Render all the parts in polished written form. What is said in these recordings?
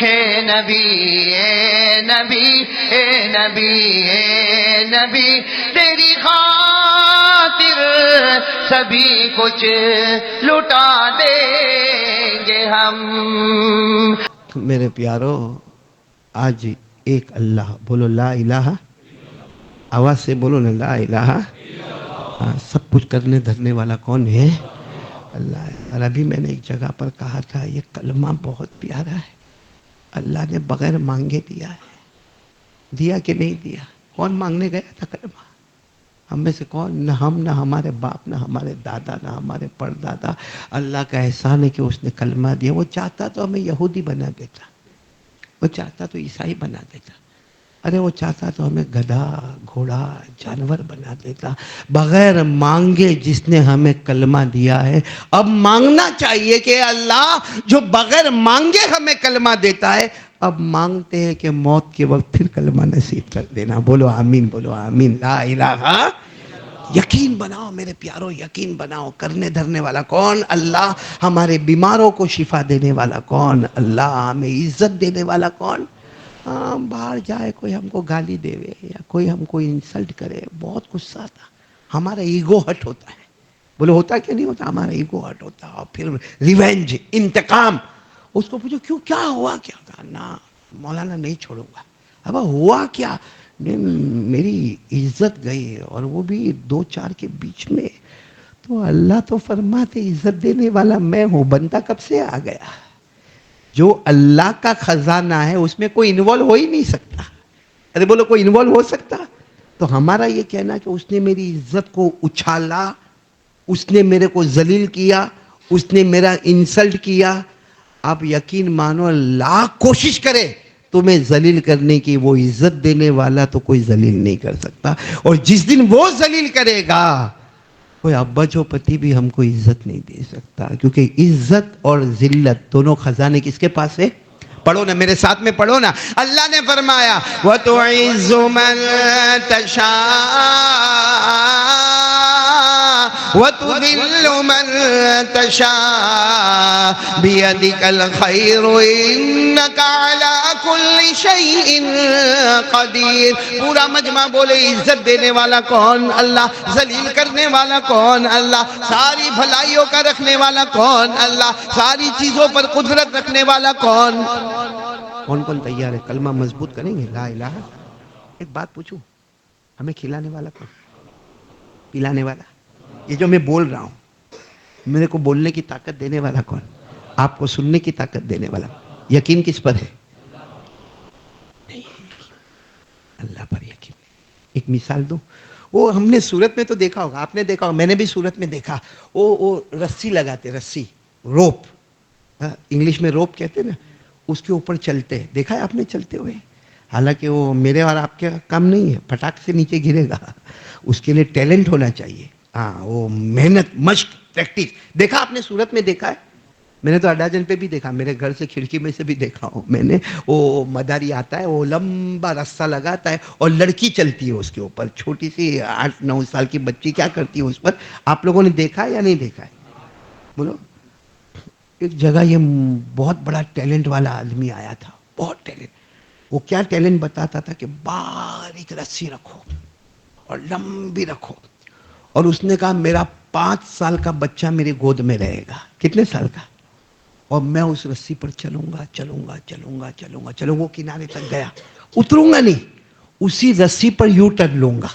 ہے نبی اے نبی اے نبی اے نبی، تیری خاطر سبھی کچھ لٹا دیں گے ہم۔ میرے پیارو، آج ایک اللہ بولو، لا الہ، آواز سے بولو نا، لا الہ۔ سب کچھ کرنے دھرنے والا کون ہے؟ اللہ ہے۔ اور ابھی میں نے ایک جگہ پر کہا تھا یہ کلمہ بہت پیارا ہے، اللہ نے بغیر مانگے دیا ہے۔ دیا کہ نہیں دیا؟ کون مانگنے گیا تھا کلمہ؟ ہم میں سے کون؟ نہ ہم، نہ ہمارے باپ، نہ ہمارے دادا، نہ ہمارے پردادا۔ اللہ کا احسان ہے کہ اس نے کلمہ دیا۔ وہ چاہتا تو ہمیں یہودی بنا دیتا، وہ چاہتا تو عیسائی بنا دیتا، ارے وہ چاہتا تو ہمیں گدھا، گھوڑا، جانور بنا دیتا۔ بغیر مانگے جس نے ہمیں کلمہ دیا ہے، اب مانگنا چاہیے کہ اللہ جو بغیر مانگے ہمیں کلمہ دیتا ہے، اب مانگتے ہیں کہ موت کے وقت پھر کلمہ نصیب کر دینا۔ بولو آمین، بولو آمین، لا الہ۔ یقین بناؤ میرے پیارو، یقین بناؤ، کرنے دھرنے والا کون؟ اللہ۔ ہمارے بیماروں کو شفا دینے والا کون؟ اللہ۔ ہمیں عزت دینے والا کون؟ باہر جائے کوئی ہم کو گالی دے یا کوئی ہم کو انسلٹ کرے، بہت غصہ آتا، ہمارا ایگو ہٹ ہوتا ہے۔ بولے ہوتا کیا نہیں ہوتا؟ ہمارا ایگو ہٹ ہوتا، اور پھر ریونج، انتقام۔ اس کو پوچھو کیوں، کیا ہوا؟ کیا کہا؟ نا مولانا نہیں چھوڑوں گا۔ اب ہوا کیا؟ میری عزت گئی، اور وہ بھی دو چار کے بیچ میں۔ تو اللہ تو فرماتے عزت دینے والا میں ہوں، بندہ کب سے آ گیا؟ جو اللہ کا خزانہ ہے اس میں کوئی انوالو ہو ہی نہیں سکتا۔ ارے بولو، کوئی انوالو ہو سکتا؟ تو ہمارا یہ کہنا کہ اس نے میری عزت کو اچھالا، اس نے میرے کو ذلیل کیا، اس نے میرا انسلٹ کیا۔ آپ یقین مانو، لاکھ کوشش کرے تمہیں ذلیل کرنے کی، وہ عزت دینے والا تو کوئی ذلیل نہیں کر سکتا۔ اور جس دن وہ ذلیل کرے گا، کوئی ابا جو پتی بھی ہم کو عزت نہیں دے سکتا، کیونکہ عزت اور ذلت دونوں خزانے کس کے پاس ہے؟ پڑھو نا میرے ساتھ میں، پڑھو نا۔ اللہ نے فرمایا وَتُعِزُّ مَن تَشَاءُ وَتُذِلُّ مَن تَشَاءُ بِيَدِكَ الْخَيْرُ إِنَّكَ عَلَى كُلِّ شَيْءٍ قَدِيرٌ۔ پورا مجمع بولے عزت دینے والا کون؟ اللہ۔ ذلیل کرنے والا کون؟ اللہ۔ ساری بھلائیوں کا رکھنے والا کون؟ اللہ۔ ساری چیزوں پر قدرت رکھنے والا کون؟ کون کون تیار ہے؟ کلمہ مضبوط کریں گے، لا الہ۔ ایک بات پوچھوں، ہمیں کھلانے والا کون؟ پلانے والا؟ یہ جو میں بول رہا ہوں، میرے کو بولنے کی طاقت دینے والا کون؟ آپ کو سننے کی طاقت دینے والا؟ یقین کس پر ہے؟ اللہ پر یقین۔ ایک مثال دو، وہ ہم نے صورت میں تو دیکھا ہوگا، آپ نے دیکھا ہوگا، میں نے بھی صورت میں دیکھا، وہ رسی لگاتے، رسی، روپ، انگلش میں روپ کہتے ہیں نا، اس کے اوپر چلتے، دیکھا ہے آپ نے چلتے ہوئے؟ حالانکہ وہ میرے اور آپ کے کام نہیں ہے، پھٹاک سے نیچے گرے گا، اس کے لیے ٹیلنٹ ہونا چاہیے، وہ محنت، مشق، پریکٹس۔ دیکھا آپ نے صورت میں دیکھا ہے؟ میں نے تو اڈاجن پہ بھی دیکھا، میرے گھر سے کھڑکی میں سے بھی دیکھا ہوں میں نے۔ وہ مداری آتا ہے، وہ لمبا رسہ لگاتا ہے، اور لڑکی چلتی ہے اس کے اوپر، چھوٹی سی 8-9 سال کی بچی کیا کرتی ہے اس پر؟ آپ لوگوں نے دیکھا ہے یا نہیں دیکھا ہے؟ بولو۔ ایک جگہ یہ بہت بڑا ٹیلنٹ والا آدمی آیا تھا، بہت ٹیلنٹ۔ وہ کیا ٹیلنٹ بتاتا تھا کہ باریک رسی رکھو اور لمبی رکھو، اور اس نے کہا میرا 5 سال کا بچہ میری گود میں رہے گا۔ کتنے سال کا؟ اور میں اس رسی پر چلوں گا، چلوں گا، چلوں گا، چلوں گا، چلوں گا، وہ کنارے تک گیا، اتروں گا نہیں، اسی رسی پر یو ٹرن لوں گا،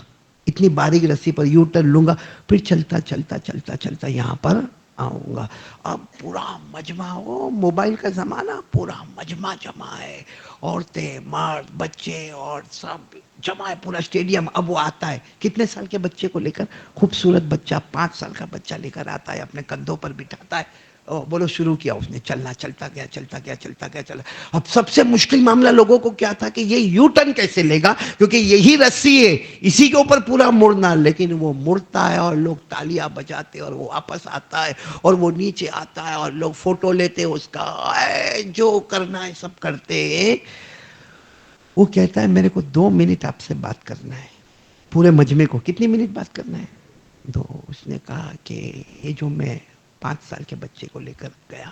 اتنی باریک رسی پر یو ٹرن لوں گا، پھر چلتا چلتا چلتا چلتا یہاں پر آؤں گا۔ اب پورا مجمع، وہ موبائل کا زمانہ، پورا مجمع جمع ہے، عورتیں، مرد، بچے، اور سب جمع ہے، پورا اسٹیڈیم۔ اب وہ آتا ہے کتنے سال کے بچے کو لے کر، خوبصورت بچہ، 5 سال کا بچہ لے کر آتا ہے، اپنے کندھوں پر بٹھاتا ہے، بولو شروع کیا اس نے چلنا، چلتا گیا، چلتا گیا، چلتا گیا، چلا۔ اب سب سے مشکل معاملہ لوگوں کو کیا تھا کہ یہ یو ٹرن کیسے لے گا، کیونکہ یہی رسی ہے، اسی کے اوپر پورا مڑنا، لیکن وہ مڑتا ہے اور لوگ تالیاں بجاتے، اور وہ واپس آتا ہے، اور وہ نیچے آتا ہے، اور لوگ فوٹو لیتے اس کا، جو کرنا ہے سب کرتے ہیں۔ وہ کہتا ہے میرے کو 2 منٹ آپ سے بات کرنا ہے، پورے مجمع کو کتنی منٹ بات کرنا ہے؟ 2۔ اس نے کہا کہ یہ جو میں 5 سال کے بچے کو لے کر گیا،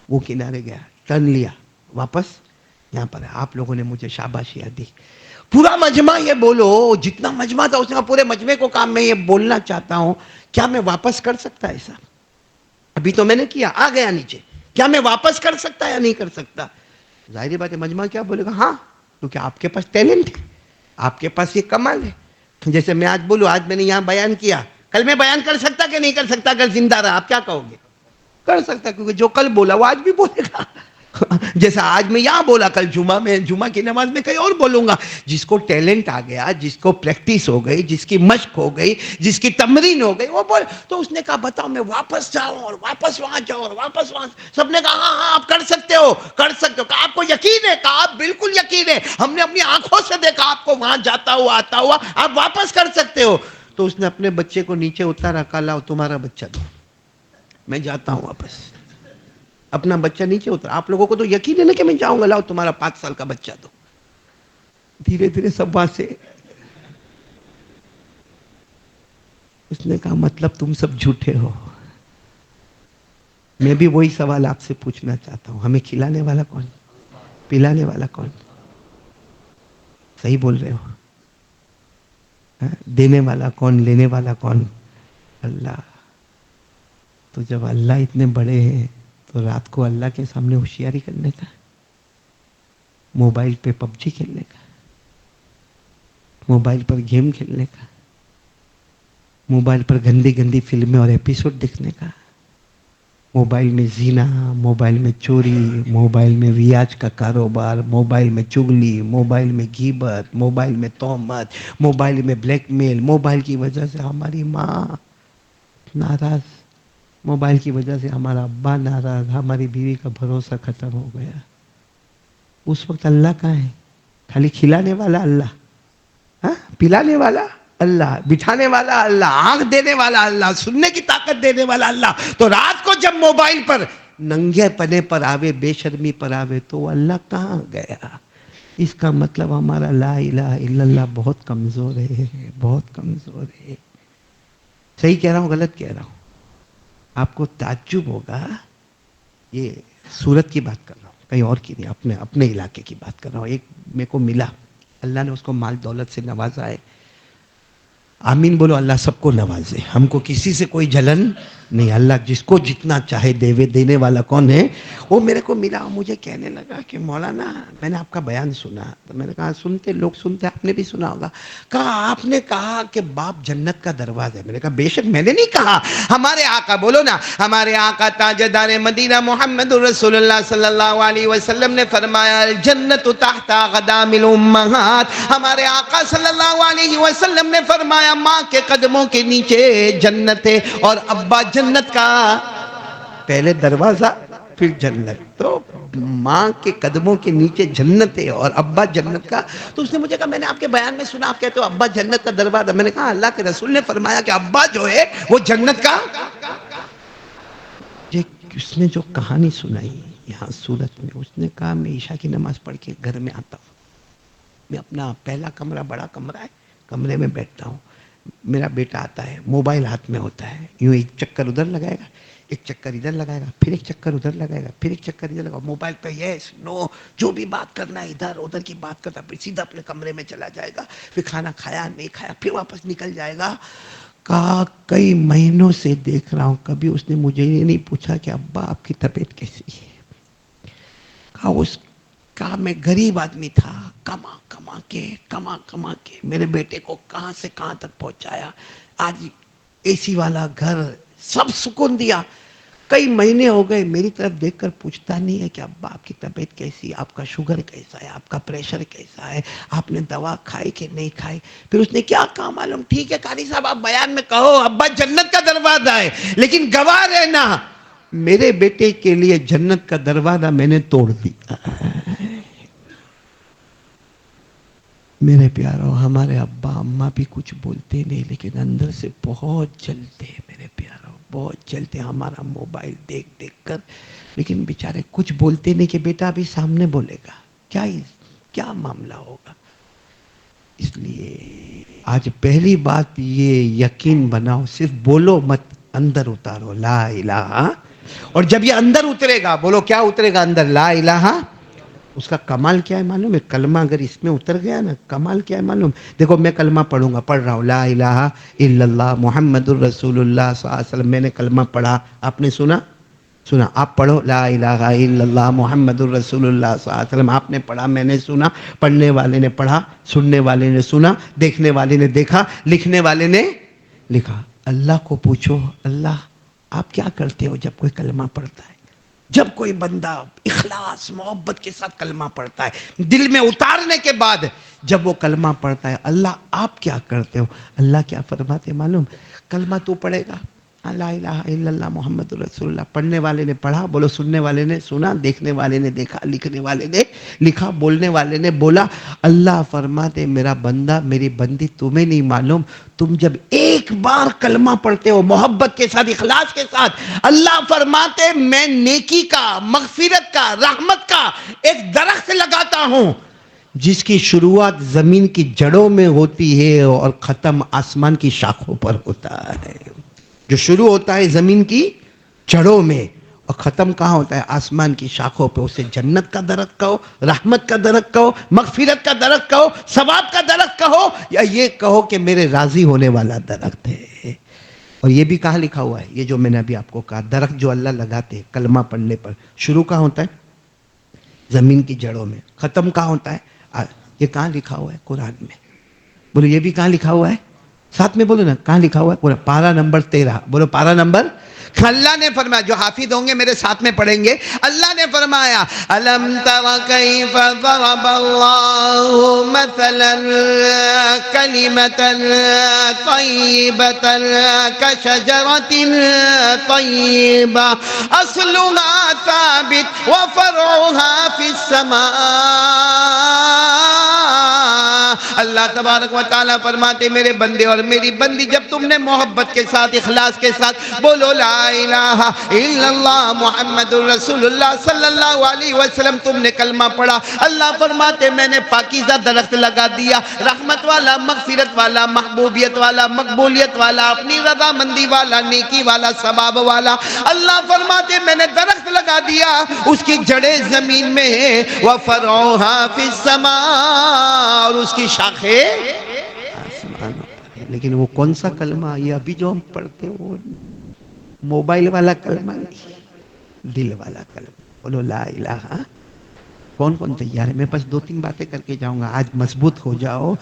وہ کنارے گیا، ٹرن لیا، واپس یہاں پر ہے. آپ لوگوں نے مجھے شاباشیاں دی. پورا مجمع یہ بولو, جتنا مجمع تھا اس نے پورے مجمع کو کام میں یہ بولنا چاہتا ہوں, کیا میں واپس کر سکتا ایسا؟ ابھی تو میں نے کیا, آ گیا نیچے, کیا میں واپس کر سکتا یا نہیں کر سکتا؟ ظاہری بات ہے مجمع کیا بولے گا, ہاں, کیونکہ آپ کے پاس ٹیلنٹ ہے, آپ کے پاس یہ کمال ہے. جیسے میں آج بولوں, آج میں نے یہاں بیان کیا, کل میں بیان کر سکتا کہ نہیں کر سکتا؟ اگر زندہ رہا آپ کیا کہو گے؟ کر سکتا, کیونکہ جو کل بولا وہ آج بھی بولے گا. جیسا آج میں یہاں بولا, کل جمعہ کی نماز میں کہیں اور بولوں گا. جس کو ٹیلنٹ آ گیا, جس کو پریکٹس ہو گئی, جس کی مشق ہو گئی, جس کی تمرین ہو گئی, وہ بول. تو اس نے کہا بتاؤ میں واپس جاؤں اور واپس وہاں جاؤں اور واپس وہاں. سب نے کہا ہاں آپ کر سکتے ہو, کر سکتے ہو. کہا آپ کو یقین ہے؟ کہا آپ بالکل یقین ہے, ہم نے اپنی آنکھوں سے دیکھا آپ کو وہاں جاتا ہوا آتا ہوا, آپ واپس کر سکتے ہو. تو اس نے اپنے بچے کو نیچے اتارا, کہا لاؤ تمہارا بچہ دو, میں جاتا ہوں واپس. اپنا بچہ نیچے اترا. آپ لوگوں کو تو یقین ہے نا کہ میں جاؤں گا, لاؤ تمہارا 5 سال کا بچہ دو. دھیرے دھیرے سب وہاں سے. اس نے کہا مطلب تم سب جھوٹے ہو. میں بھی وہی سوال آپ سے پوچھنا چاہتا ہوں, ہمیں کھلانے والا کون, پلانے والا کون؟ صحیح بول رہے ہو. دینے والا کون, لینے والا کون؟ اللہ. تو جب اللہ اتنے بڑے ہیں تو رات کو اللہ کے سامنے ہوشیاری کرنے کا, موبائل پہ پب جی کھیلنے کا, موبائل پر گیم کھیلنے کا, موبائل پر گندی گندی فلمیں اور ایپیسوڈ دیکھنے کا, موبائل میں زنا, موبائل میں چوری, موبائل میں ریاض کا کاروبار, موبائل میں چغلی, موبائل میں غیبت, موبائل میں تہمت, موبائل میں بلیک میل. موبائل کی وجہ سے ہماری ماں ناراض, موبائل کی وجہ سے ہمارا ابا ناراض, ہماری بیوی کا بھروسہ ختم ہو گیا. اس وقت اللہ کہاں ہے؟ خالی کھلانے والا اللہ, ہاں, پلانے والا اللہ, بٹھانے والا اللہ, آنکھ دینے والا اللہ, سننے کی طاقت دینے والا اللہ. تو رات کو جب موبائل پر ننگے پنے پر آوے, بے شرمی پر آوے, تو وہ اللہ کہاں گیا؟ اس کا مطلب ہمارا لا الہ الا اللہ بہت کمزور ہے, بہت کمزور ہے. صحیح کہہ رہا ہوں غلط کہہ رہا ہوں؟ آپ کو تعجب ہوگا, یہ سورت کی بات کر رہا ہوں, کہیں اور کی نہیں, اپنے علاقے کی بات کر رہا ہوں. ایک میرے کو ملا, اللہ نے اس کو مال دولت سے نوازا ہے. آمین بولو. اللہ سب کو نوازے, ہم کو کسی سے کوئی جلن نہیں. اللہ جس کو جتنا چاہے دینے والا کون ہے؟ وہ میرے کو ملا. مجھے کہنے لگا کہ مولانا میں نے آپ کا بیان سنا. تو میں نے کہا سنتے لوگ سنتے, آپ نے بھی سنا ہوگا. کہا آپ نے کہا کہ باپ جنت کا دروازہ ہے. میں نے کہا بے شک میں نے نہیں کہا, ہمارے آقا, بولو نا, ہمارے آقا تاجدار مدینہ محمد رسول اللہ صلی اللہ علیہ وسلم نے فرمایا الجنت تحت اقدام الامہات. ہمارے آقا صلی اللہ علیہ وسلم نے فرمایا ماں کے قدموں کے نیچے جنت ہے, اور ابا جنت کا پہلے دروازہ پھر جنت. تو ماں کے قدموں کے نیچے جنت ہے اور ابا جنت کا. تو اس نے مجھے کہا میں نے آپ کے بیان میں سنا آپ کہتے ہو ابا جنت کا دروازہ. میں نے کہا اللہ کے رسول نے فرمایا کہ ابا جو ہے وہ جنت کا. اس نے جو کہانی سنائی یہاں سورت میں, اس نے کہا میں عشاء کی نماز پڑھ کے گھر میں آتا ہوں, میں اپنا پہلا کمرہ بڑا کمرہ ہے, کمرے میں بیٹھتا ہوں. میرا بیٹا آتا ہے, موبائل ہاتھ میں ہوتا ہے, یوں ایک چکر ادھر لگائے گا, ایک چکر ادھر لگائے گا, پھر ایک چکر ادھر لگائے گا, پھر ایک چکر ادھر لگائے گا. موبائل پہ یس نو جو بھی بات کرنا ہے ادھر ادھر کی بات کرتا, پھر سیدھا اپنے کمرے میں چلا جائے گا. پھر کھانا کھایا نہیں کھایا, پھر واپس نکل جائے گا. کہا کئی مہینوں سے دیکھ رہا ہوں, کبھی اس نے مجھے یہ نہیں پوچھا کہ ابا آپ کی طبیعت کیسی ہے. کہا میں غریب آدمی تھا, کما کے میرے بیٹے کو کہاں سے کہاں تک پہنچایا, آج اے سی والا گھر, سب سکون دیا. کئی مہینے ہو گئے میری طرف دیکھ کر پوچھتا نہیں ہے کہ ابا آپ کی طبیعت کیسی, آپ کا شوگر کیسا ہے, آپ کا پریشر کیسا ہے, آپ نے دوا کھائی کہ نہیں کھائی. پھر اس نے کیا کہا معلوم, ٹھیک ہے قاری صاحب آپ بیان میں کہو ابا جنت کا دروازہ ہے, لیکن گواہ رہنا میرے بیٹے کے لیے جنت کا دروازہ میں نے توڑ دیا. میرے پیارو, ہمارے ابا اماں بھی کچھ بولتے نہیں, لیکن اندر سے بہت جلتے ہیں میرے پیارو, بہت جلتے. ہمارا موبائل دیکھ دیکھ کر, لیکن بیچارے کچھ بولتے نہیں کہ بیٹا ابھی سامنے بولے گا, کیا معاملہ ہوگا. اس لیے آج پہلی بات یہ یقین بناؤ, صرف بولو مت, اندر اتارو لا الہ. اور جب یہ اندر اترے گا, بولو کیا اترے گا اندر, لا الہ. اس کا کمال کیا ہے معلوم ہے؟ کلمہ اگر اس میں اتر گیا نا، کمال کیا ہے معلوم؟ دیکھو میں کلمہ پڑھوں گا، پڑھ رہا ہوں لا الہ الا اللہ محمد الرسول اللہ صلی اللہ علیہ وسلم، میں نے کلمہ پڑھا، آپ نے سنا؟ سنا؟ آپ پڑھو لا الہ الا اللہ محمد الرسول اللہ صلی اللہ علیہ وسلم، آپ نے پڑھا، میں نے سنا، پڑھنے والے نے پڑھا، سننے والے نے سنا، دیکھنے والے نے دیکھا، لکھنے والے نے لکھا۔ اللہ کو پوچھو اللہ آپ کیا کرتے ہو جب کوئی کلمہ پڑھتا ہے؟ جب کوئی بندہ اخلاص محبت کے ساتھ کلمہ پڑھتا ہے، دل میں اتارنے کے بعد جب وہ کلمہ پڑھتا ہے، اللہ آپ کیا کرتے ہو؟ اللہ کیا فرماتے معلوم؟ کلمہ تو پڑھے گا لا الہ الا اللہ محمد رسول اللہ، پڑھنے والے نے پڑھا، بولو سننے والے نے سنا، دیکھنے والے نے دیکھا، لکھنے والے نے لکھا، بولنے والے نے بولا۔ اللہ فرماتے میرا بندہ میری بندی تمہیں نہیں معلوم، تم جب ایک بار کلمہ پڑھتے ہو محبت کے ساتھ اخلاص کے ساتھ، اللہ فرماتے میں نیکی کا، مغفرت کا، رحمت کا ایک درخت لگاتا ہوں جس کی شروعات زمین کی جڑوں میں ہوتی ہے اور ختم آسمان کی شاخوں پر ہوتا ہے۔ جو شروع ہوتا ہے زمین کی جڑوں میں اور ختم کہاں ہوتا ہے؟ آسمان کی شاخوں پہ۔ اسے جنت کا درخت کہو، رحمت کا درخت کہو، مغفرت کا درخت کہو، ثواب کا درخت کہو، یا یہ کہو کہ میرے راضی ہونے والا درخت ہے۔ اور یہ بھی کہاں لکھا ہوا ہے؟ یہ جو میں نے ابھی آپ کو کہا، درخت جو اللہ لگاتے ہیں کلمہ پڑھنے پر، شروع کہاں ہوتا ہے؟ زمین کی جڑوں میں، ختم کہاں ہوتا ہے؟ یہ کہاں لکھا ہوا ہے؟ قرآن میں۔ بولو یہ بھی کہاں لکھا ہوا ہے؟ ساتھ میں بولو نا کہاں لکھا ہوا ہے؟ پورا پارہ نمبر 13، بولو پارہ نمبر۔ اللہ نے فرمایا، جو حافظ ہوں گے میرے ساتھ میں پڑھیں گے، اللہ نے فرمایا الم تر کیف ضرب اللہ مثلا کلمۃ طیبۃ کشجرۃ طیبہ اصلها ثابت وفرعها فی السماء۔ اللہ تبارک و تعالیٰ فرماتے میرے بندے اور میری بندی جب تم نے محبت کے ساتھ اخلاص کے ساتھ بولو لا الہ الا اللہ محمد الرسول اللہ صلی اللہ علیہ وسلم، تم نے کلمہ پڑھا، اللہ فرماتے میں نے پاکیزہ درخت لگا دیا، رحمت والا، مغفرت والا، محبوبیت والا، مقبولیت والا، اپنی رضا مندی والا، نیکی والا، ثواب والا۔ اللہ فرماتے میں نے درخت لگا دیا، اس کی جڑیں زمین میں ہیں، وَفَرْعُهَا فِي السَّمَاء، اور اس کی شاخیں آسمان پر ہے۔ لیکن وہ کون سا کلمہ؟ یہ ابھی جو ہم پڑھتے ہیں وہ موبائل والا کلمہ نہیں، دل والا کلمہ۔ بولو لا الہ۔ کون کون تیار ہے؟ میں بس 2-3 باتیں کر کے جاؤں گا، آج مضبوط ہو جاؤ۔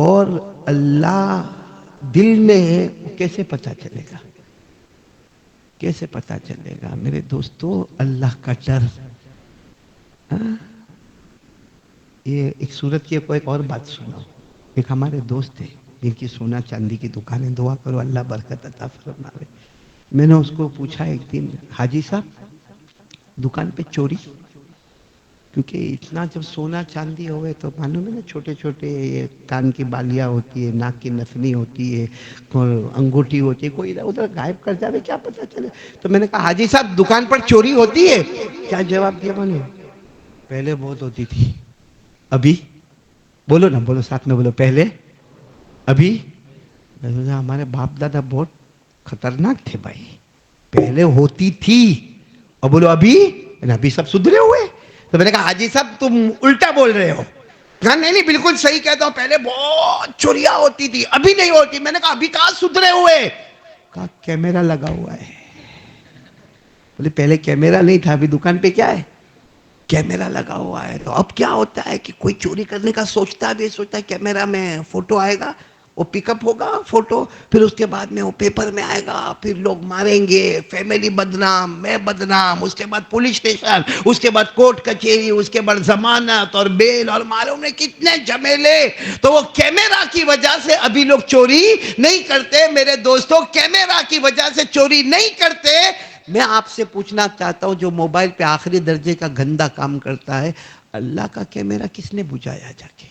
اور اللہ دل میں ہے کیسے پتہ چلے گا؟ کیسے پتہ چلے گا میرے دوستو؟ اللہ کا ڈر۔ یہ ایک صورت کی ایک اور بات سنو۔ ایک ہمارے دوست تھے جن کی سونا چاندی کی دکانیں، دعا کرو اللہ برکت عطا فرمائے۔ میں نے اس کو پوچھا ایک دن، حاجی صاحب دکان پہ چوری؟ کیونکہ اتنا جب سونا چاندی ہوئے تو معلوم ہے نا، چھوٹے چھوٹے کان کی بالیاں ہوتی ہے، ناک کی نتنی ہوتی ہے، انگوٹھی ہوتی ہے، کوئی ادھر ادھر غائب کر جائے کیا پتہ چلے۔ تو میں نے کہا حاجی صاحب دکان پر چوری ہوتی ہے؟ کیا جواب دیا میں نے؟ پہلے بہت ہوتی تھی، ابھی؟ بولو نا، بولو ساتھ میں بولو، پہلے، ابھی؟ ہمارے باپ دادا بہت خطرناک تھے بھائی، پہلے ہوتی تھی، اور بولو ابھی؟ ابھی سب سدھرے ہوئے۔ تو میں نے کہا حاجی صاحب تم الٹا بول رہے ہو۔ کہا نہیں نہیں بالکل صحیح کہتا ہوں، پہلے بہت چوریاں ہوتی تھی، ابھی نہیں ہوتی۔ میں نے کہا ابھی کہاں سدھرے ہوئے؟ کہا کیمرہ لگا ہوا ہے۔ بولے پہلے کیمرہ نہیں تھا، ابھی دکان پہ کیا ہے؟ کیمرہ لگا ہوا ہے۔ تو اب کیا ہوتا ہے کہ کوئی چوری کرنے کا سوچتا ہے، سوچتا ہے کیمرہ میں فوٹو آئے گا، وہ پک اپ ہوگا فوٹو، پھر اس کے بعد میں وہ پیپر میں آئے گا، پھر لوگ ماریں گے، فیملی بدنام، میں بدنام، اس کے بعد پولیس اسٹیشن، اس کے بعد کورٹ کچہری، اس کے بعد ضمانت اور بیل اور معلوم نے کتنے جھمیلے۔ تو وہ کیمرہ کی وجہ سے ابھی لوگ چوری نہیں کرتے میرے دوستوں، کیمرہ کی وجہ سے چوری نہیں کرتے۔ میں آپ سے پوچھنا چاہتا ہوں جو موبائل پہ آخری درجے کا گندا کام کرتا ہے، اللہ کا کیمرہ کس نے بجھایا جا کے؟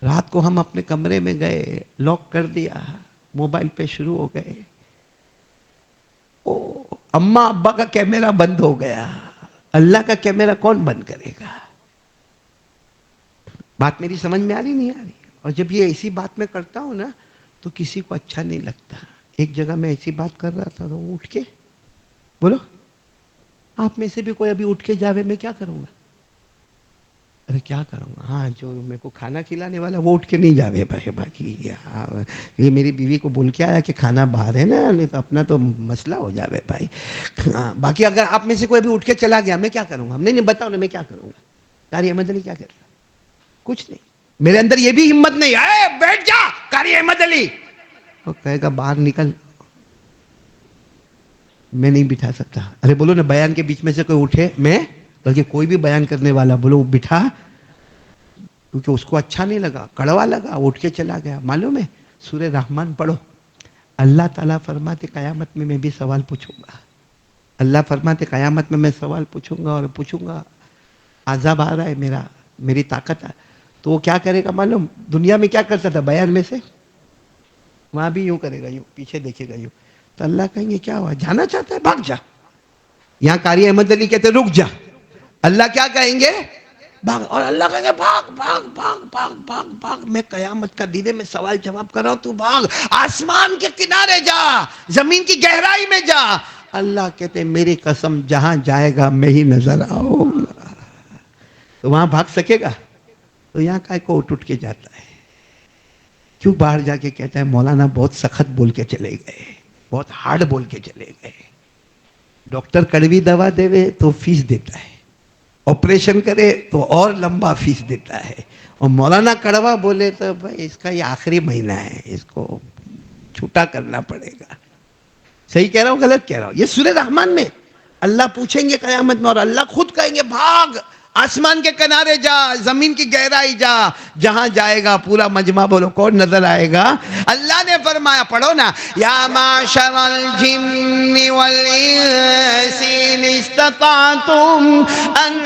رات کو ہم اپنے کمرے میں گئے، لاک کر دیا، موبائل پہ شروع ہو گئے، اماں ابا کا کیمرہ بند ہو گیا، اللہ کا کیمرہ کون بند کرے گا؟ بات میری سمجھ میں آ رہی نہیں آ رہی؟ اور جب یہ ایسی بات میں کرتا ہوں نا تو کسی کو اچھا نہیں لگتا۔ ایک جگہ میں ایسی بات کر رہا تھا تو اٹھ کے بولو آپ میں سے بھی کوئی ابھی اٹھ کے جاوے میں کیا کروں گا؟ ارے کیا کروں گا؟ ہاں جو میرے کو کھانا کھلانے والا وہ اٹھ کے نہیں جاوے بھائی، باقی یہ میری بیوی کو بول کے آیا کہ کھانا باہر ہے نا، نہیں تو اپنا تو مسئلہ ہو جاوے بھائی. ہاں باقی اگر آپ میں سے کوئی ابھی اٹھ کے چلا گیا میں کیا کروں گا؟ نہیں بتاؤ نا میں کیا کروں گا. قاری احمد علی کیا کر رہا؟ کچھ نہیں. میرے اندر یہ بھی ہمت نہیں ہے بیٹھ جا قاری احمد علی، وہ کہے گا باہر نکل، میں نہیں بٹھا سکتا. ارے بولو نا بیان کے بیچ میں سے کوئی اٹھے، میں بلکہ کوئی بھی بیان کرنے والا بولو بٹھا، کیونکہ اس کو اچھا نہیں لگا، کڑوا لگا، اٹھ کے چلا گیا. معلوم ہے سورہ رحمان پڑھو، اللہ تعالیٰ فرماتے قیامت میں بھی سوال پوچھوں گا. اللہ فرماتے قیامت میں سوال پوچھوں گا، اور پوچھوں گا عذاب آ رہا ہے میری طاقت ہے. تو وہ کیا کرے گا معلوم؟ دنیا میں کیا کرتا تھا بیان میں سے، وہاں بھی یوں کرے گا، یوں پیچھے دیکھے گا یوں. تو اللہ کہیں گے کیا ہوا، جانا چاہتا ہے بھاگ جا. یہاں قاری احمد علی کہتے رک جا، اللہ کیا کہیں گے بھاگ، اور اللہ کہیں گے بھاگ بھاگ بھاگ بھاگ بھاگ بھاگ، میں قیامت کا دن ہے، میں سوال جواب کر رہا ہوں، تو بھاگ، آسمان کے کنارے جا، زمین کی گہرائی میں جا. اللہ کہتے میری قسم جہاں جائے گا میں ہی نظر آؤں گا. تو وہاں بھاگ سکے گا؟ تو یہاں کا کو اٹھ کے جاتا ہے. کیوں باہر جا کے کہتا ہے مولانا بہت سخت بول کے چلے گئے، بہت ہارڈ بول کے چلے گئے. ڈاکٹر کڑوی دوا دے تو فیس دیتا ہے، آپریشن کرے تو اور لمبا فیس دیتا ہے، اور مولانا کڑوا بولے تو بھائی اس کا یہ آخری مہینہ ہے، اس کو چھوٹا کرنا پڑے گا. صحیح کہہ رہا ہوں غلط کہہ رہا ہوں؟ یہ سورہ رحمان میں اللہ پوچھیں گے قیامت میں، اور اللہ خود کہیں گے بھاگ، آسمان کے کنارے جا، زمین کی گہرائی جا، جہاں جائے گا پورا مجمع بولو کون نظر آئے گا؟ اللہ نے فرمایا پڑھو نا، یا معشر الجن والانس ان استطعتم ان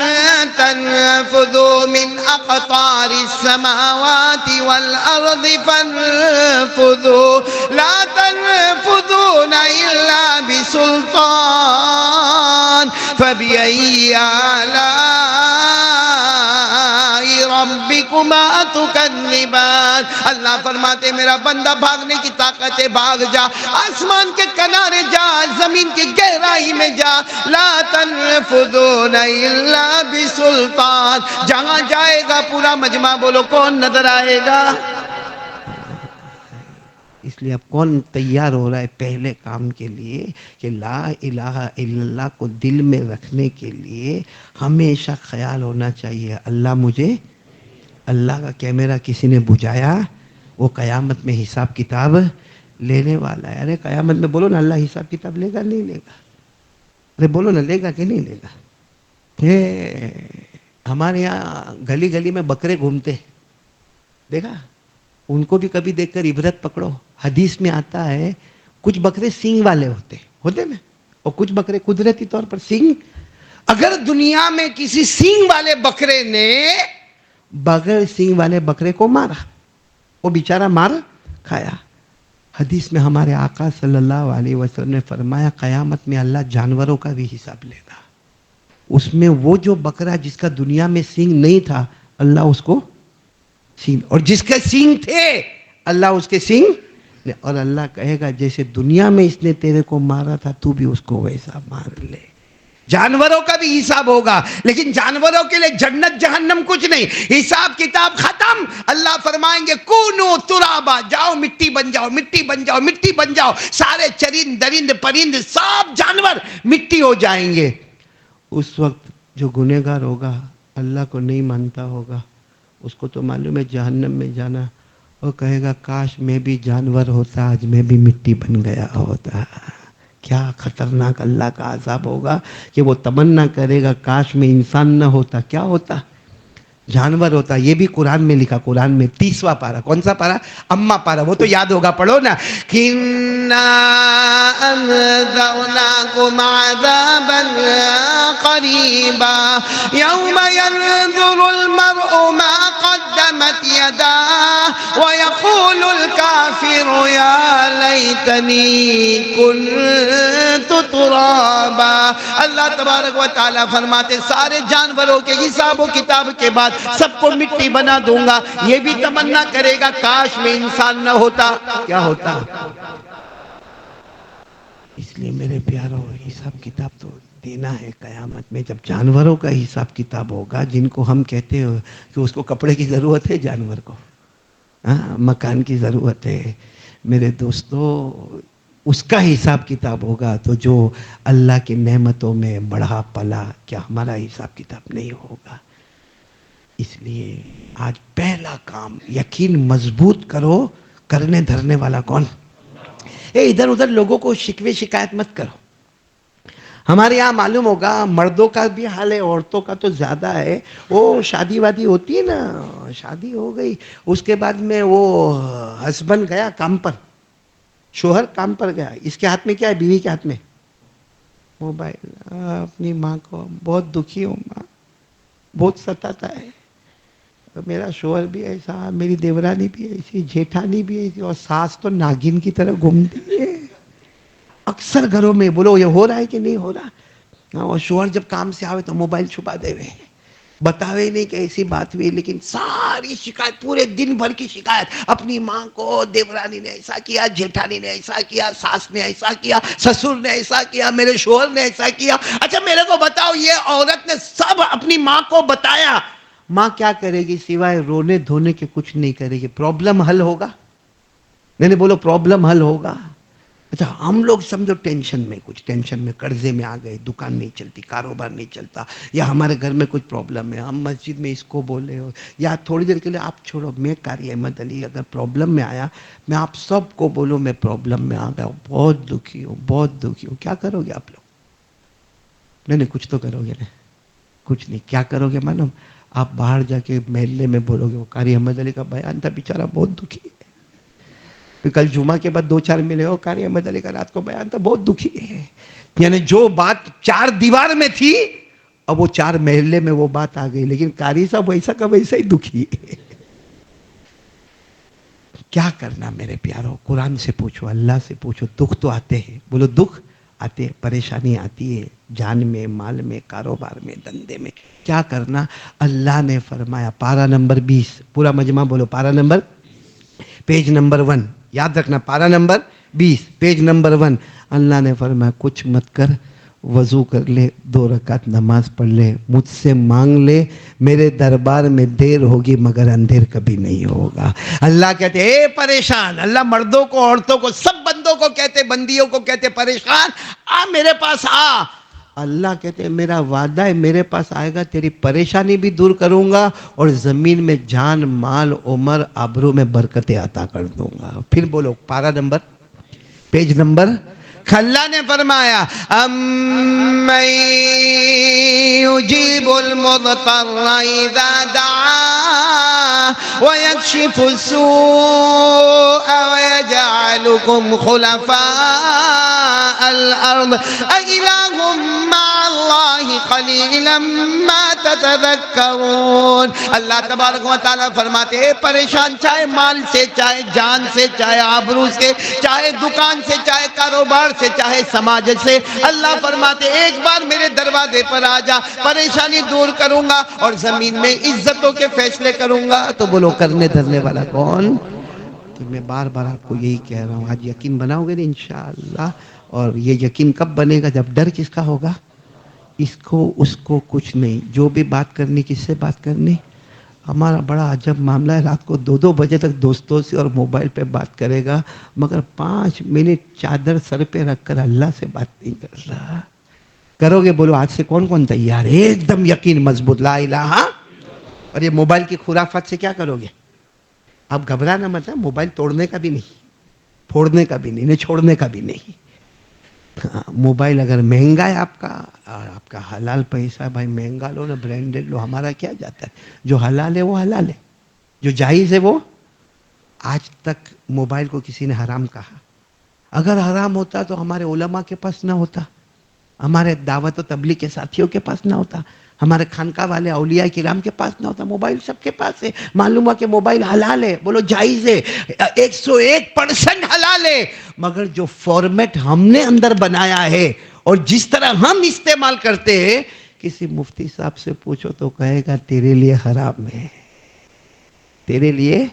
تنفذوا من اقطار السماوات والارض فانفذوا لا تنفذون الا بسلطان فبأي آلاء ربکما تکذبان. اللہ فرماتے میرا بندہ بھاگنے کی طاقت ہے، بھاگ جا، آسمان کے کنارے جا، زمین کی گہرائی میں جا. لا تنفذون الا بسلطان، جہاں جائے گا پورا مجمع بولو کون نظر آئے گا؟ اس لیے اب کون تیار ہو رہا ہے پہلے کام کے لیے کہ لا الہ الا اللہ کو دل میں رکھنے کے لیے ہمیشہ خیال ہونا چاہیے اللہ مجھے، اللہ کا کیمرہ کسی نے بجھایا وہ قیامت میں حساب کتاب لینے والا ہے. ارے قیامت میں بولو نا اللہ حساب کتاب لے گا نہیں لے گا؟ ارے بولو نا لے گا کہ نہیں لے گا؟ ہمارے یہاں گلی گلی میں بکرے گھومتے، دیکھا؟ ان کو بھی کبھی دیکھ کر عبرت پکڑو. حدیث میں آتا ہے کچھ بکرے سینگ والے ہوتے نا، اور کچھ بکرے قدرتی طور پر سینگ. اگر دنیا میں کسی سینگ والے بکرے نے بغیر سینگ والے بکرے کو مارا، وہ بیچارہ مار کھایا. حدیث میں ہمارے آقا صلی اللہ علیہ وسلم نے فرمایا قیامت میں اللہ جانوروں کا بھی حساب لے گا. اس میں وہ جو بکرا جس کا دنیا میں سینگ نہیں تھا اللہ اس کو سینگ، اور جس کے سینگ تھے اللہ اس کے سینگ، اور اللہ کہے گا جیسے دنیا میں اس نے تیرے کو مارا تھا تو بھی اس کو ویسا مار لے. جانوروں کا بھی حساب ہوگا، لیکن جانوروں کے لیے جنت جہنم کچھ نہیں، حساب کتاب ختم. اللہ فرمائیں گے کونو ترابا، جاؤ مٹی بن جاؤ، مٹی بن جاؤ، مٹی بن جاؤ. سارے چرند درند پرند سب جانور مٹی ہو جائیں گے. اس وقت جو گنہگار ہوگا اللہ کو نہیں مانتا ہوگا اس کو تو معلوم ہے جہنم میں جانا، وہ کہے گا کاش میں بھی جانور ہوتا، آج میں بھی مٹی بن گیا ہوتا. کیا خطرناک اللہ کا عذاب ہوگا کہ وہ تمنا کرے گا کاش میں انسان نہ ہوتا، کیا ہوتا؟ جانور ہوتا. یہ بھی قرآن میں لکھا، قرآن میں 30واں پارہ. کون سا پارہ؟ اما پارہ. وہ تو یاد ہوگا، پڑھو نا. اِنَّا أَنذَرْنَاكُمْ عَذَابًا قَرِيبًا يَوْمَ يَنظُرُ الْمَرْءُ مَا قَدَّمَتْ يَدَاهُ وَيَقُولُ الْكَافِرُ يَا لَيْتَنِي كُنتُ تُرَابًا. اللہ تبارک و تعالیٰ فرماتے سارے جانوروں کے حساب و کتاب کے بعد سب کو مٹی بنا دوں گا. یہ بھی تمنا کرے گا کاش میں انسان نہ ہوتا، کیا ہوتا؟ اس لیے میرے پیاروں حساب کتاب تو دینا ہے قیامت میں، جب جانوروں کا حساب کتاب ہوگا، جن کو ہم کہتے ہیں کہ اس کو کپڑے کی ضرورت ہے، جانور کو مکان کی ضرورت ہے، میرے دوستو اس کا حساب کتاب ہوگا تو جو اللہ کی نعمتوں میں بڑھا پلا، کیا ہمارا حساب کتاب نہیں ہوگا؟ اس لیے آج پہلا کام یقین مضبوط کرو، کرنے دھرنے والا کون؟ ادھر ادھر لوگوں کو شکوے شکایت مت کرو. ہمارے یہاں معلوم ہوگا مردوں کا بھی حال ہے، عورتوں کا تو زیادہ ہے. وہ شادی وادی ہوتی ہے نا، شادی ہو گئی، اس کے بعد میں وہ ہسبینڈ گیا کام پر، شوہر کام پر گیا، اس کے ہاتھ میں کیا ہے؟ بیوی کے ہاتھ میں موبائل. اپنی ماں کو بہت دکھی ہوں، ماں بہت ستاتا ہے، میرا شوہر بھی ایسا، میری دیورانی بھی ایسی، جیٹھانی بھی ایسی، اور ساس تو ناگن کی طرح گھومتی ہے. اکثر گھروں میں بولو یہ ہو رہا ہے کہ نہیں ہو رہا؟ اور شوہر جب کام سے آوے تو موبائل چھپا دے ہوئے، بتاوے نہیں کہ ایسی بات ہوئی، لیکن ساری شکایت، پورے دن بھر کی شکایت، اپنی ماں کو دیورانی نے ایسا کیا، جیٹھانی نے ایسا کیا، ساس نے ایسا کیا، سسر نے ایسا کیا، میرے شوہر نے ایسا کیا. اچھا میرے کو بتاؤ، یہ عورت نے سب اپنی ماں کو بتایا، ماں کیا کرے گی سوائے رونے دھونے کے؟ کچھ نہیں کرے گی. پرابلم حل ہوگا؟ نہیں بولو پرابلم حل ہوگا. اچھا ہم لوگ سمجھو ٹینشن میں، کچھ ٹینشن میں، قرضے میں آ گئے، دکان نہیں چلتی، کاروبار نہیں چلتا، یا ہمارے گھر میں کچھ پرابلم ہے، ہم مسجد میں اس کو بولے ہو، یا تھوڑی دیر کے لیے آپ چھوڑو، میں قاری احمد علی اگر پرابلم میں آیا، میں آپ سب کو بولوں میں پرابلم میں آ گیا ہوں، بہت دکھی ہوں، بہت دکھی ہوں، کیا کرو گے آپ لوگ؟ نہیں کچھ تو کرو گے نا. کچھ نہیں. کیا کرو گے معلوم؟ آپ باہر جا کے محلے میں بولو گے وہ قاری احمد علی کا بیان تھا، بیچارہ بہت دکھی ہے. کل جمعہ کے بعد 2-4 ملے ہو، قاری احمد علی کا رات کو بیان تھا، بہت دکھی ہے. یعنی جو بات 4 دیوار میں تھی، اب وہ 4 محلے میں وہ بات آ گئی، لیکن قاری صاحب ویسا کا ویسا ہی دکھی ہے. کیا کرنا میرے پیاروں؟ قرآن سے پوچھو، اللہ سے پوچھو. دکھ تو آتے ہیں، بولو دکھ آتے ہیں، پریشانی آتی ہے، جان میں، مال میں، کاروبار میں، دندے میں. کیا کرنا؟ اللہ نے فرمایا، پارہ نمبر 20، پورا مجمع بولو، پارہ نمبر، پیج نمبر 1، یاد رکھنا، پارہ نمبر 20، پیج نمبر 1. اللہ نے فرمایا کچھ مت کر، وضو کر لے، 2 رکعت نماز پڑھ لے، مجھ سے مانگ لے، میرے دربار میں دیر ہوگی مگر اندھیر کبھی نہیں ہوگا. اللہ کہتے اے پریشان، اللہ مردوں کو، عورتوں کو، سب بندوں کو کہتے، بندیوں کو کہتے پریشان، آ میرے پاس آ. اللہ کہتے ہیں میرا وعدہ ہے، میرے پاس آئے گا تیری پریشانی بھی دور کروں گا، اور زمین میں جان، مال، عمر، آبرو میں برکتیں عطا کر دوں گا. پھر بولو پارہ نمبر، پیج نمبر. اللہ نے فرمایا امن یجیب المضطر اذا دعا ویکشف السوء ویجعلکم خلفاء الارض االہ مع اللہ قلیلا ما تتذکرون. اللہ تبارک و تعالیٰ فرماتے ہیں پریشان، چاہے مال سے، چاہے جان سے، چاہے آبرو سے، چاہے دکان سے، چاہے کاروبار سے، چاہے سماج سے، اللہ فرماتے ایک بار میرے دروازے پر آ جا، پریشانی دور کروں گا اور زمین میں عزتوں کے فیصلے کروں گا. تو بولو کرنے دھرنے والا کون؟ تو میں بار بار آپ کو یہی کہہ رہا ہوں، آج یقین بناؤ گے نا انشاءاللہ. اور یہ یقین کب بنے گا؟ جب ڈر کس کا ہوگا؟ اس کو اس کو کچھ نہیں. جو بھی بات کرنی، کس سے بات کرنی؟ ہمارا بڑا عجب معاملہ ہے، رات کو 2-2 بجے تک دوستوں سے اور موبائل پہ بات کرے گا، مگر 5 منٹ چادر سر پہ رکھ کر اللہ سے بات نہیں کر رہا. کرو گے؟ بولو آج سے کون کون تیار ہے؟ ایک دم یقین مضبوط، لا الہ. اور یہ موبائل کی خرافات سے کیا کرو گے؟ اب گھبرانا مت ہے، موبائل توڑنے کا بھی نہیں، پھوڑنے کا بھی نہیں، چھوڑنے کا بھی نہیں. موبائل اگر مہنگا ہے آپ کا، اور آپ کا حلال پیسہ ہے، بھائی مہنگا لو نا، برانڈڈ لو، ہمارا کیا جاتا ہے. جو حلال ہے وہ حلال ہے، جو جائز ہے وہ. آج تک موبائل کو کسی نے حرام کہا؟ اگر حرام ہوتا تو ہمارے علماء کے پاس نہ ہوتا، ہمارے دعوت و تبلیغ کے ساتھیوں کے پاس نہ ہوتا، ہمارے خانقاہ والے اولیاء کرام کے پاس نہ ہوتا. موبائل سب کے پاس ہے، معلوم ہوا کہ موبائل حلال ہے. بولو جائز ہے، 101% حلال ہے، مگر جو فارمیٹ ہم نے اندر بنایا ہے اور جس طرح ہم استعمال کرتے ہیں، کسی مفتی صاحب سے پوچھو تو کہے گا تیرے لیے حرام ہے، تیرے لیے.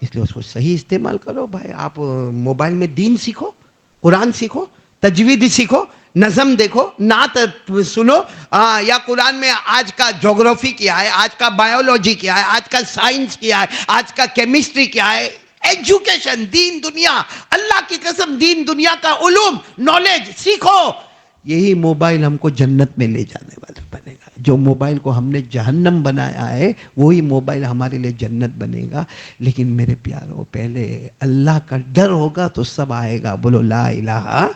اس لیے اس کو صحیح استعمال کرو. بھائی آپ موبائل میں دین سیکھو، قرآن سیکھو، تجوید سیکھو، نظم دیکھو، نعت سنو، یا قرآن میں آج کا جغرافی کیا ہے، آج کا بایولوجی کیا ہے، آج کا سائنس کیا ہے، آج کا کیمسٹری کیا ہے، ایجوکیشن، دین دنیا، اللہ کی قسم دین دنیا کا علوم، نالج سیکھو. یہی موبائل ہم کو جنت میں لے جانے والا بنے گا. جو موبائل کو ہم نے جہنم بنایا ہے وہی موبائل ہمارے لیے جنت بنے گا. لیکن میرے پیاروں، پہلے اللہ کا ڈر ہوگا تو سب آئے گا. بولو لا الہ.